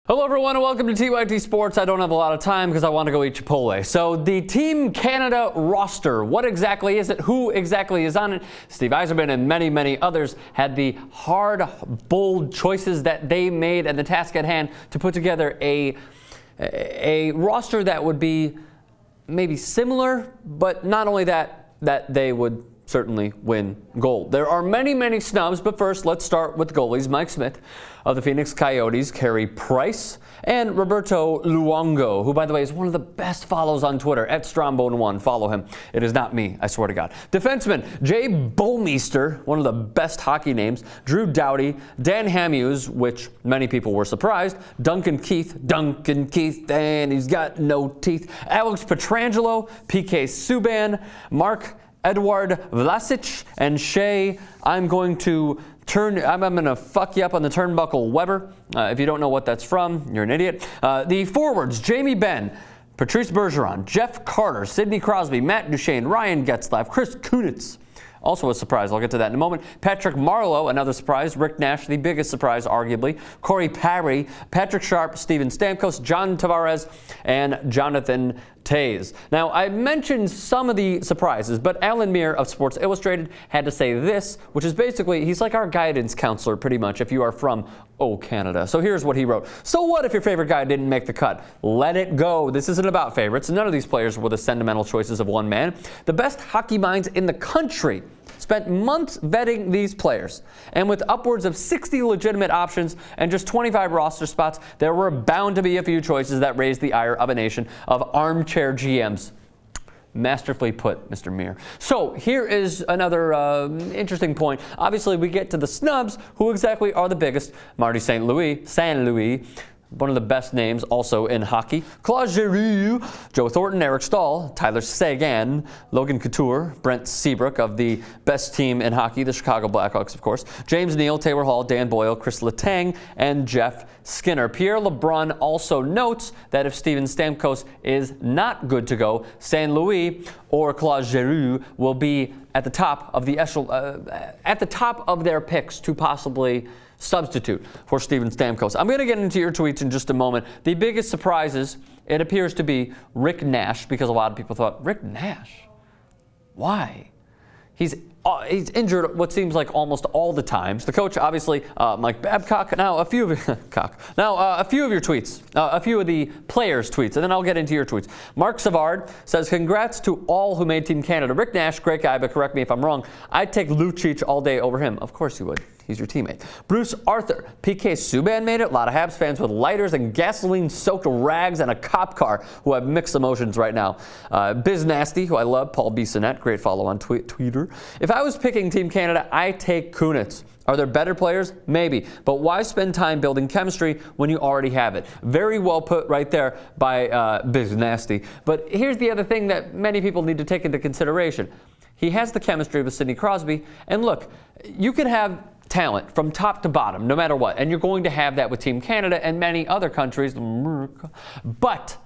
Hello everyone and welcome to TYT Sports. I don't have a lot of time because I want to go eat Chipotle. So the Team Canada roster, what exactly is it? Who exactly is on it? Steve Yzerman and many others had the hard, bold choices that they made and the task at hand to put together a roster that would be maybe similar, but not only that they would certainly win gold. There are many snubs, but first let's start with the goalies. Mike Smith of the Phoenix Coyotes, Carey Price, and Roberto Luongo, who, by the way, is one of the best follows on Twitter, @Strombone1. Follow him. It is not me, I swear to God. Defenseman, Jay Bouwmeester, one of the best hockey names, Drew Doughty, Dan Hamhuis, which many people were surprised, Duncan Keith, and he's got no teeth, Alex Pietrangelo, PK Subban, Mark Edward Vlasic, and Shea, I'm going to fuck you up on the turnbuckle Weber. If you don't know what that's from, you're an idiot. The forwards, Jamie Benn, Patrice Bergeron, Jeff Carter, Sidney Crosby, Matt Duchene, Ryan Getzlaf, Chris Kunitz. Also a surprise. I'll get to that in a moment. Patrick Marleau, another surprise. Rick Nash, the biggest surprise, arguably. Corey Perry, Patrick Sharp, Steven Stamkos, John Tavares, and Jonathan Toews. Now, I mentioned some of the surprises, but Alan Meir of Sports Illustrated had to say this, which is basically, he's like our guidance counselor, pretty much, if you are from, Canada. So here's what he wrote. So what if your favorite guy didn't make the cut? Let it go. This isn't about favorites. None of these players were the sentimental choices of one man. The best hockey minds in the country spent months vetting these players. And with upwards of 60 legitimate options and just 25 roster spots, there were bound to be a few choices that raised the ire of a nation of armchair GMs. Masterfully put, Mr. Meir. So here is another interesting point. Obviously, we get to the snubs. Who exactly are the biggest? Marty St. Louis, one of the best names also in hockey. Claude Giroux, Joe Thornton, Eric Staal, Tyler Seguin, Logan Couture, Brent Seabrook of the best team in hockey, the Chicago Blackhawks, of course. James Neal, Taylor Hall, Dan Boyle, Chris Letang, and Jeff Skinner. Pierre LeBrun also notes that if Steven Stamkos is not good to go, St. Louis or Claude Giroux will be at the top of the at the top of their picks to possibly substitute for Steven Stamkos. I'm going to get into your tweets in just a moment. The biggest surprises, it appears to be Rick Nash, because a lot of people thought, Rick Nash? Why? He's injured what seems like almost all the times. The coach, obviously, Mike Babcock. Now, a few of your tweets, a few of the players' tweets, and then I'll get into your tweets. Mark Savard says, congrats to all who made Team Canada. Rick Nash, great guy, but correct me if I'm wrong. I'd take Lucic all day over him. Of course you would. He's your teammate. Bruce Arthur, PK Subban made it. A lot of Habs fans with lighters and gasoline-soaked rags and a cop car who have mixed emotions right now. Biz Nasty, who I love, Paul Bissonnette, great follow on Twitter. If I was picking Team Canada, I take Kunitz. Are there better players? Maybe. But why spend time building chemistry when you already have it? Very well put right there by Biz Nasty. But here's the other thing that many people need to take into consideration. He has the chemistry with Sidney Crosby. And look, you can have talent from top to bottom, no matter what. And you're going to have that with Team Canada and many other countries. But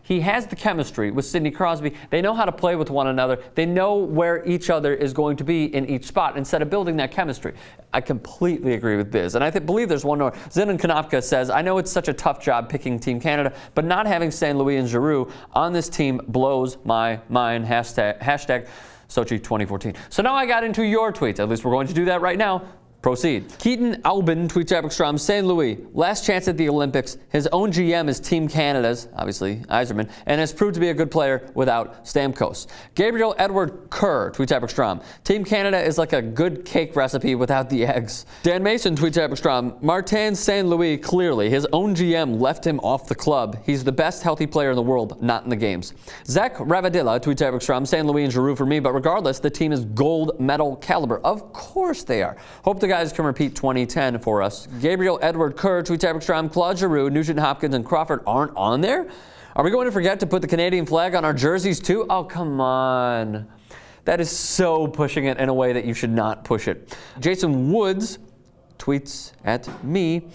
he has the chemistry with Sidney Crosby. They know how to play with one another. They know where each other is going to be in each spot instead of building that chemistry. I completely agree with Biz. And I believe there's one more. Zenon Konopka says, I know it's such a tough job picking Team Canada, but not having St. Louis and Giroux on this team blows my mind. Hashtag Sochi 2014. So now I got into your tweets. At least we're going to do that right now. Proceed. Keaton Albin tweets Abekstrom, St. Louis, last chance at the Olympics. His own GM is Team Canada's, obviously Yzerman, and has proved to be a good player without Stamkos. Gabriel Edward Kerr tweets Abekstrom, Team Canada is like a good cake recipe without the eggs. Dan Mason tweets Abekstrom, Martin St. Louis, clearly, his own GM left him off the club. He's the best healthy player in the world, not in the games. Zach Ravadilla tweets Abekstrom, St. Louis and Giroux for me, but regardless, the team is gold medal caliber. Of course they are. Hope the guys can repeat 2010 for us. Gabriel Edward Kerr tweets Abekstrom, Claude Giroux, Nugent Hopkins, and Crawford aren't on there? Are we going to forget to put the Canadian flag on our jerseys too? Oh, come on. That is so pushing it in a way that you should not push it. Jason Woods tweets at me,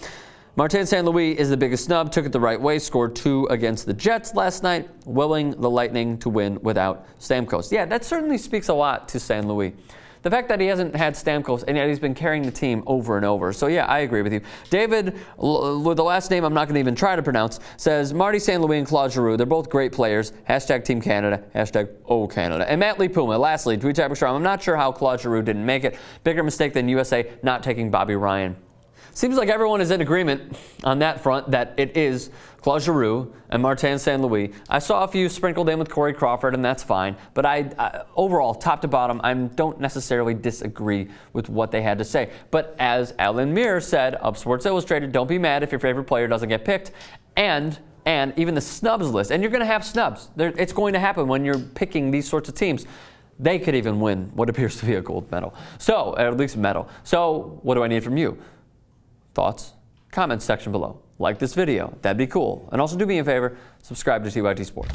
Martin St. Louis is the biggest snub, took it the right way, scored 2 against the Jets last night, willing the Lightning to win without Stamkos. Yeah, that certainly speaks a lot to St. Louis. The fact that he hasn't had Stamkos and yet he's been carrying the team over and over. So yeah, I agree with you. David, with the last name I'm not going to even try to pronounce, says Marty St. Louis and Claude Giroux. They're both great players. Hashtag Team Canada. Hashtag Oh Canada. And Matt Lee Puma, lastly, tweet type extra. I'm not sure how Claude Giroux didn't make it. Bigger mistake than USA not taking Bobby Ryan. Seems like everyone is in agreement on that front that it is Claude Giroux and Martin St. Louis. I saw a few sprinkled in with Corey Crawford, and that's fine. But I overall, top to bottom, I don't necessarily disagree with what they had to say. But as Alan Muir said of Sports Illustrated, don't be mad if your favorite player doesn't get picked. And even the snubs list, and you're going to have snubs. It's going to happen when you're picking these sorts of teams. They could even win what appears to be a gold medal. So, at least a medal. So, what do I need from you? Thoughts? Comments section below. Like this video. That'd be cool. And also do me a favor, subscribe to TYT Sports.